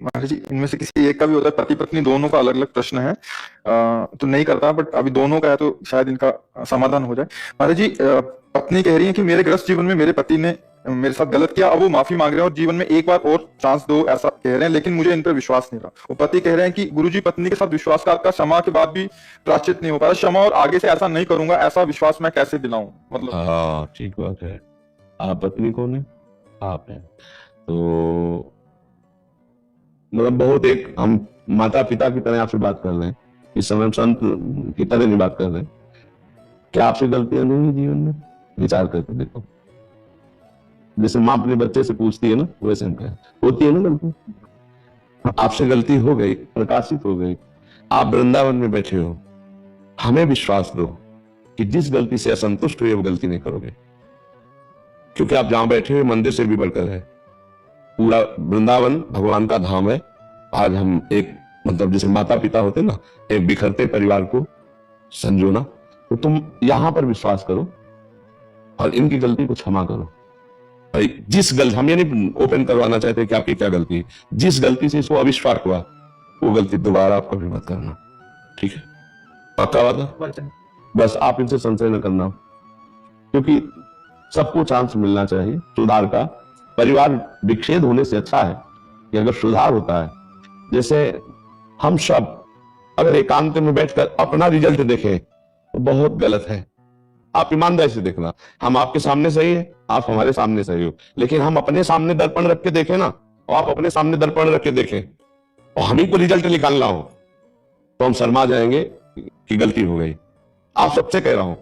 महाराज जी इनमें से किसी एक का भी होता है, पति पत्नी दोनों का अलग अलग प्रश्न है, तो नहीं करता, बट अभी दोनों का है तो शायद इनका समाधान हो जाए। महाराज जी पत्नी कह रही है कि मेरे गृहस्थ जीवन में मेरे पति ने मेरे साथ गलत किया, अब वो माफी मांग रहे हैं और जीवन में एक बार और चांस दो ऐसा कह रहे हैं, लेकिन मुझे इन पर विश्वास नहीं रहा। वो पति कह रहे हैं कि गुरुजी पत्नी के साथ विश्वासघात का क्षमा के बाद भी प्रायश्चित नहीं हो पा रहा, क्षमा और आगे से ऐसा नहीं करूंगा ऐसा विश्वास मैं कैसे दिलाऊं, मतलब। हाँ ठीक बात है। आप पत्नी कौन है? आप हैं। तो मतलब बहुत एक हम माता पिता की तरह आपसे बात कर रहे हैं, इस समय हम संत की तरह नहीं बात कर रहे हैं। क्या आपसे गलतियां नहीं हुई जीवन में? विचार करके देखो। जैसे माँ अपने बच्चे से पूछती है ना, वैसे हम कहें होती है ना गलती। आपसे गलती हो गई, प्रकाशित हो गई, आप वृंदावन में बैठे हो, हमें विश्वास दो कि जिस गलती से असंतुष्ट हुए वो गलती नहीं करोगे, क्योंकि आप जहां बैठे हुए मंदिर से भी बढ़कर है। पूरा वृंदावन भगवान का धाम है। आज हम एक मतलब जैसे माता पिता होते ना, एक बिखरते परिवार को संजोना, तो तुम यहां पर विश्वास करो और इनकी गलती को क्षमा करो। भाई जिस गलती, हम ये नहीं ओपन करवाना चाहते कि आपकी क्या गलती है, जिस गलती से इसको अविश्वास हुआ वो गलती दोबारा आप कभी मत करना, ठीक है? पक्का वादा? बस आप इनसे संशय न करना, क्योंकि सबको चांस मिलना चाहिए सुधार का। परिवार विच्छेद होने से अच्छा है कि अगर सुधार होता है। जैसे हम सब अगर एकांत में बैठकर अपना रिजल्ट देखें तो बहुत गलत है। आप ईमानदारी से देखना, हम आपके सामने सही है, आप हमारे सामने सही हो, लेकिन हम अपने सामने दर्पण रख के देखें ना, और आप अपने सामने दर्पण रख के देखें और हम ही को रिजल्ट निकालना हो, तो हम शर्मा जाएंगे कि गलती हो गई। आप सबसे कह रहा हूं,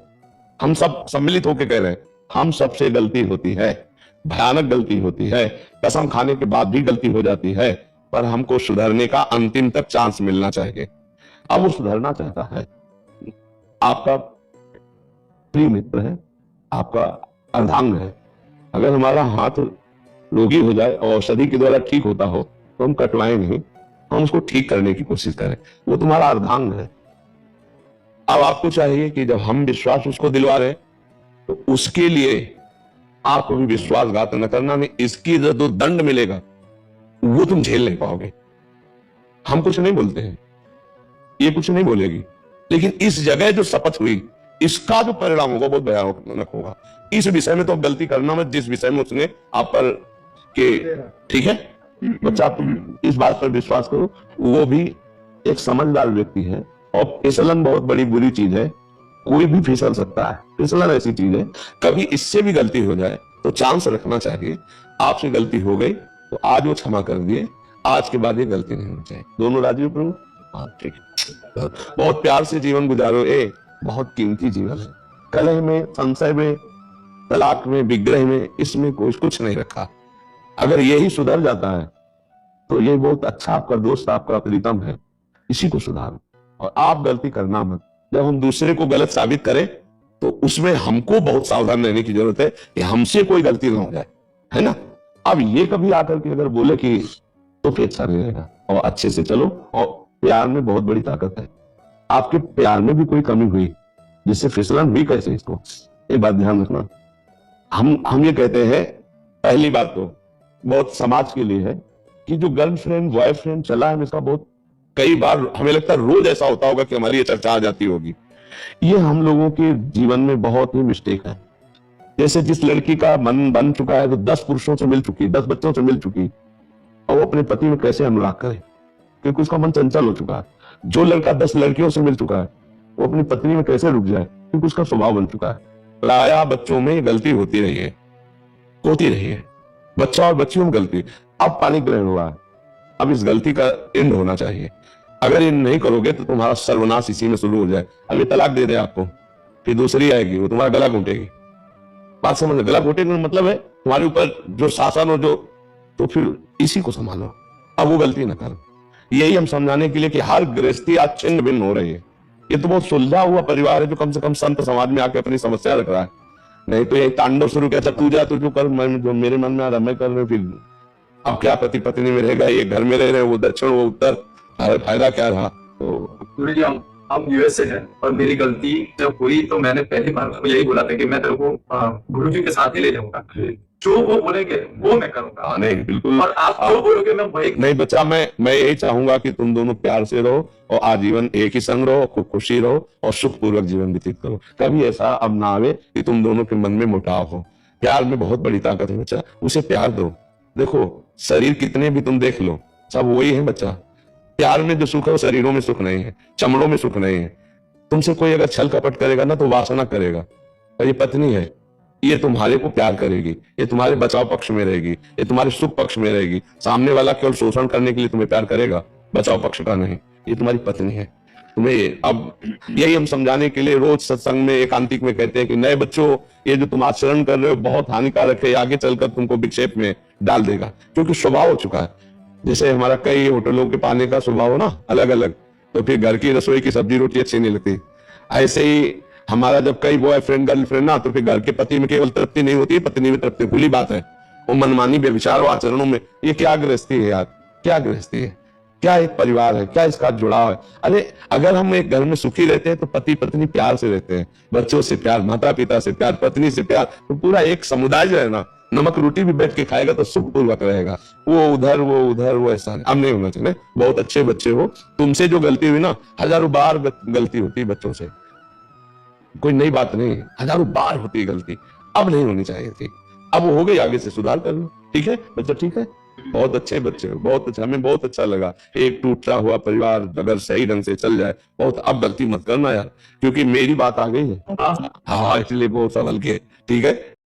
हम सब सम्मिलित होकर कह रहे हैं, हम सबसे गलती होती है, भयानक गलती होती है, कसम खाने के बाद भी गलती हो जाती है, पर हमको सुधरने का अंतिम तक चांस मिलना चाहिए। अब वो सुधरना चाहता है, आपका प्रिय मित्र है, आपका अर्धांग है। अगर हमारा हाथ रोगी हो जाए और औषधि के द्वारा ठीक होता हो तो हम कटवाएं नहीं, हम उसको ठीक करने की कोशिश करें। वो तुम्हारा अर्धांग है। अब आपको चाहिए कि जब हम विश्वास उसको दिलवा रहे तो उसके लिए आप कभी विश्वासघात न करना, नहीं इसकी जो दंड मिलेगा वो तुम झेल नहीं पाओगे। हम कुछ नहीं बोलते हैं, ये कुछ नहीं बोलेगी, लेकिन इस जगह जो शपथ हुई इसका जो परिणाम होगा बहुत भयानक होगा। इस विषय में तो गलती करना मत जिस विषय में उसने आप पर के, ठीक है बच्चा, तुम इस बात पर विश्वास करो। वो भी एक समझदार व्यक्ति है, और फिसलन बहुत बड़ी बुरी चीज है, कोई भी फिसल सकता है। फिसलन ऐसी चीज है, कभी इससे भी गलती हो जाए तो चांस रखना चाहिए। आपसे गलती हो गई तो आज वो क्षमा कर दिए, आज के बाद ये गलती नहीं होनी चाहिए। दोनों राजी हो प्रभु? हाँ ठीक है। बहुत प्यार से जीवन गुजारो, बहुत कीमती जीवन है। कलह में, संशय में, तलाक में, विग्रह में, इसमें कोई कुछ नहीं रखा। अगर यही सुधर जाता है तो ये बहुत अच्छा आपका दोस्त, आपका प्रीतम है, इसी को सुधारो और आप गलती करना मत। जब हम दूसरे को गलत साबित करें तो उसमें हमको बहुत सावधान रहने की जरूरत है कि हमसे कोई गलती ना हो जाए, है ना? अब ये कभी आकर के अगर बोले कि तो फिर अच्छा नहीं रहेगा। और अच्छे से चलो, और प्यार में बहुत बड़ी ताकत है। आपके प्यार में भी कोई कमी हुई जिससे फिसलन हुई, कैसे इसको एक बात ध्यान रखना। हम ये कहते हैं, पहली बात तो बहुत समाज के लिए है कि जो गर्लफ्रेंड बॉयफ्रेंड चला है, इसका बहुत कई बार हमें लगता है रोज ऐसा होता होगा कि हमारी ये चर्चा आ जाती होगी। ये हम लोगों के जीवन में बहुत ही मिस्टेक है। जैसे जिस लड़की का मन बन चुका है तो 10 पुरुषों से मिल चुकी, 10 बच्चों से मिल चुकी, और वो अपने पति में कैसे अनुराग करे, क्योंकि उसका मन चंचल हो चुका है। जो लड़का 10 लड़कियों से मिल चुका है वो अपनी पत्नी में कैसे रुक जाए, क्योंकि उसका स्वभाव बन चुका है। प्रायः बच्चों में गलती होती रही है, होती रही है, बच्चा और बच्चियों में गलती। अब पानी ग्रहण हुआ है, अब इस गलती का एंड होना चाहिए। अगर ये नहीं करोगे तो तुम्हारा सर्वनाश इसी में शुरू हो जाए। अभी तलाक दे दे आपको, फिर दूसरी आएगी, वो तुम्हारा गला घोटेगी। बात समझ, गला घोटेगी मतलब है तुम्हारे ऊपर जो शासन हो, जो, तो फिर इसी को संभालो, अब वो गलती ना कर। यही हम समझाने के लिए कि हर गृहस्थी आज छिन्न भिन्न हो रही है। ये तो बहुत सुलझा हुआ परिवार है जो कम से कम संत समाज में आके अपनी समस्या रख रहा है। नहीं तो यही तांडव शुरू किया, अच्छा तू जा, तू जो कर, मैं जो मेरे मन में आ रहा मैं कर रहा हूं। फिर अब क्या पति पत्नी में रहेगा, ये घर में रह रहे, वो दक्षिण वो उत्तर, फायदा क्या रहा? तो गुरु जी हम यूएसए है, और मेरी गलती जब हुई तो मैंने पहली बार को यही बोला था कि मैं तेरे को गुरु जी के साथ ही ले जाऊंगा। जो वो बोलेंगे वो मैं करूंगा, हाँ, नहीं बिल्कुल। और आप जो बोलोगे मैं वही। नहीं बच्चा, मैं यही चाहूंगा कि तुम दोनों प्यार से रहो और आजीवन एक ही संग रहो, खूब खुशी रहो और सुखपूर्वक जीवन व्यतीत करो। कभी ऐसा अब ना आवे कि तुम दोनों के मन में मुटाव हो। प्यार में बहुत बड़ी ताकत है बच्चा, उसे प्यार दो। देखो शरीर कितने भी तुम देख लो, सब वही है बच्चा। प्यार में जो सुख है वो शरीरों में सुख नहीं है, चमड़ों में सुख नहीं है। तुमसे कोई अगर छल कपट करेगा ना तो वासना करेगा। और ये पत्नी है, ये तुम्हारे को प्यार करेगी, ये तुम्हारे बचाव पक्ष में रहेगी, ये तुम्हारे सुख पक्ष में रहेगी। सामने वाला केवल शोषण करने के लिए तुम्हें प्यार करेगा, बचाव पक्ष का नहीं। ये तुम्हारी पत्नी है। तुम्हें अब यही हम समझाने के लिए रोज सत्संग में एकांतिक में कहते हैं कि नए बच्चों, ये जो तुम आचरण कर रहे हो बहुत हानिकारक है, आगे चलकर तुमको विक्षेप में डाल देगा। क्योंकि स्वभाव हो चुका है, जैसे हमारा कई होटलों के पाने का स्वभाव हो ना अलग अलग, तो फिर घर की रसोई की सब्जी रोटी अच्छी नहीं लगती। ऐसे ही हमारा जब कई बॉयफ्रेंड गर्लफ्रेंड ना, तो फिर घर के पति में केवल तृप्ति नहीं होती है, पत्नी में तृप्ति। खुली बात है। वो मनमानी व्यभिचार आचरणों में ये क्या गृहस्थी है यार, क्या गृहस्थी है, क्या एक परिवार है, क्या इसका जुड़ाव है। अरे अगर हम एक घर में सुखी रहते हैं तो पति पत्नी प्यार से रहते हैं, बच्चों से प्यार, माता पिता से प्यार, पत्नी से प्यार, तो पूरा एक समुदाय जो है ना, नमक रोटी भी बैठ के खाएगा तो सुखपूर्वक रहेगा। वो उधर वो ऐसा नहीं। अब नहीं होना चाहिए। बहुत अच्छे बच्चे हो, तुमसे जो गलती हुई ना, हजारों बार गलती होती है बच्चों से, कोई नई बात नहीं है, हजारों बार होती है गलती। अब नहीं होनी चाहिए थी, अब वो हो गई, आगे से सुधार कर लो। ठीक है बच्चा, ठीक है। बहुत अच्छे बच्चे हो, बहुत अच्छा, हमें बहुत अच्छा लगा। एक टूटा हुआ परिवार अगर सही ढंग से चल जाए बहुत। अब गलती मत करना यार, क्योंकि मेरी बात आ गई है। हाँ इसलिए बहुत संभल के, ठीक है।